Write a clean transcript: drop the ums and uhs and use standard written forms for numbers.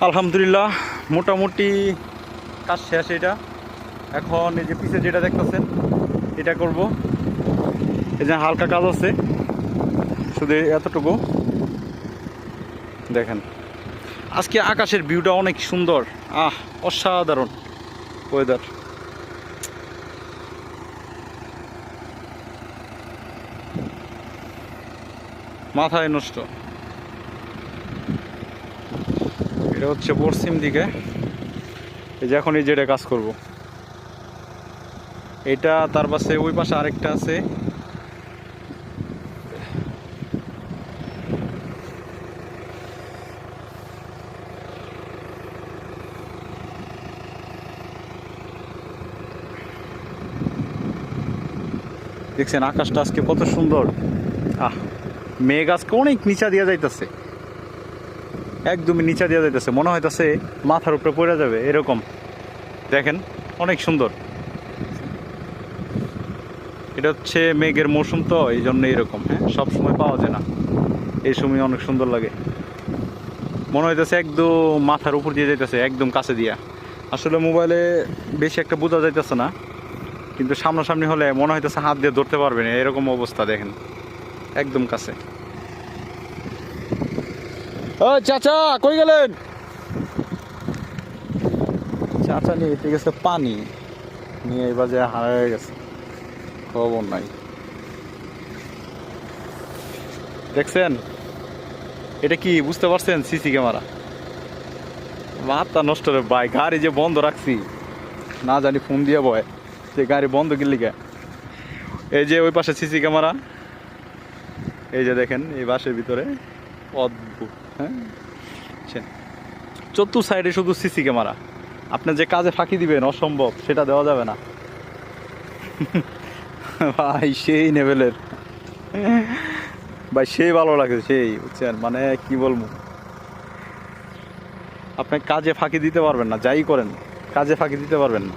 আলহামদুলিল্লাহ মোটামুটি কাজ শেষ। এটা এখন এই যে পিছে যেটা দেখতেছেন এটা করব। এই যে হালকা কাজ আছে, শুধু এতটুকু দেখেন। আজকে আকাশের ভিউটা অনেক সুন্দর, অসাধারণ ওয়েদার। মাথায় নষ্ট। এটা হচ্ছে পশ্চিম দিকে। এই যে এখন এই যেটা কাজ করব, এটা তার পাশে ওই পাশে আরেকটা আছে। দেখছেন আকাশটা আজকে কত সুন্দর। মেঘ আজকে অনেক নিচা দিয়া যাইতেছে, একদমই নিচা দিয়া যাইতেছে, মনে হইতেছে মাথার উপরে পড়ে যাবে এরকম। দেখেন অনেক সুন্দর। এটা হচ্ছে মেঘের মৌসুম, তো এই জন্য এরকম। হ্যাঁ, সব সময় পাওয়া যায় না, এই সময় অনেক সুন্দর লাগে। মনে হইতেছে একদম মাথার উপর দিয়ে যাইতেছে, একদম কাছে দিয়া। আসলে মোবাইলে বেশি একটা বোঝা যাইতেছে না, কিন্তু সামনাসামনি হলে মনে হইতেছে হাত দিয়ে ধরতে পারবে না, এরকম অবস্থা। দেখেন একদম কাছে। ও চাচা কই গেলেন? চাচা নিয়ে গেছে পানি নিয়ে, এই বাজে হারায় গেছে, খবর নাই। দেখছেন এটা কি বুঝতে পারছেন? CC camera. মাথা নষ্ট রে ভাই, গাড়ি যে বন্ধ রাখছি, না জানি ফোন দিয়ে বয় যে গাড়ি বন্ধ কিনলি কে। এই যে ওই পাশে সিসি ক্যামেরা, এই যে দেখেন এই বাসের ভিতরে। অদ্ভুত। হ্যাঁ, চতুর সাইডে শুধু সিসি ক্যামেরা। আপনি যে কাজে ফাঁকি দিবেন অসম্ভব, সেটা দেওয়া যাবে না ভাই। সেই লেভেলের ভাই, সেই ভালো লাগে, সেই বুঝছেন, মানে কি বলবো। আপনি কাজে ফাঁকি দিতে পারবেন না, যাই করেন কাজে ফাঁকি দিতে পারবেন না।